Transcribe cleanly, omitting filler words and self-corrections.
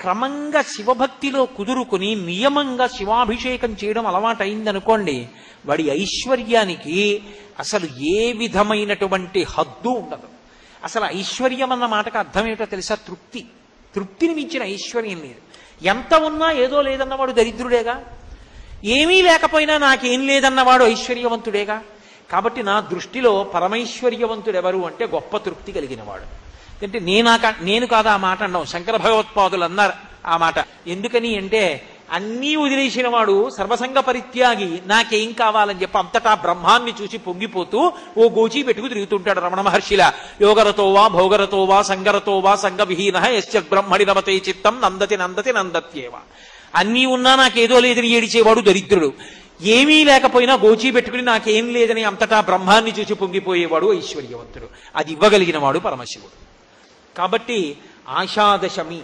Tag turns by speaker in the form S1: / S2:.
S1: క్రమంగా శివభక్తిలో కుదురుకుని నియమంగా శివాభిషేకం చేయడం అలవాటైందనుకోండి, వాడి ఐశ్వర్యానికి అసలు ఏ విధమైనటువంటి హద్దు ఉండదు. అసలు ఐశ్వర్యం అన్న మాటకు అర్థం ఏమిటో తెలుసా? తృప్తి. తృప్తిని మించిన ఐశ్వర్యం లేదు. ఎంత ఉన్నా ఏదో లేదన్నవాడు దరిద్రుడేగా, ఏమీ లేకపోయినా నాకేం లేదన్నవాడు ఐశ్వర్యవంతుడేగా. కాబట్టి నా దృష్టిలో పరమైశ్వర్యవంతుడు ఎవరు అంటే గొప్ప తృప్తి కలిగినవాడు. అంటే నేను కాదా ఆ మాట అన్నాం, శంకర భగవత్పాదులు అన్నారు ఆ మాట. ఎందుకని అంటే అన్నీ వదిలేసిన వాడు సర్వసంగ పరిత్యాగి నాకేం కావాలని చెప్పి అంతటా బ్రహ్మాన్ని చూసి పొంగిపోతూ ఓ గోచీ పెట్టుకు తిరుగుతుంటాడు రమణ మహర్షిలా. యోగరతో వా భోగరతో వా సంగరతో వా సంగ విహీన యశ్చ బ్రహ్మణి రమతే చిత్తం నందతి నందతి నందత్యేవ. అన్నీ ఉన్నా నాకేదో లేదని ఏడిచేవాడు దరిద్రుడు. ఏమీ లేకపోయినా గోచీ పెట్టుకుని నాకేం లేదని అంతటా బ్రహ్మాన్ని చూసి పొంగిపోయేవాడు ఐశ్వర్యవంతుడు. అది ఇవ్వగలిగిన వాడు పరమశివుడు. కాబట్టి ఆషాదశమి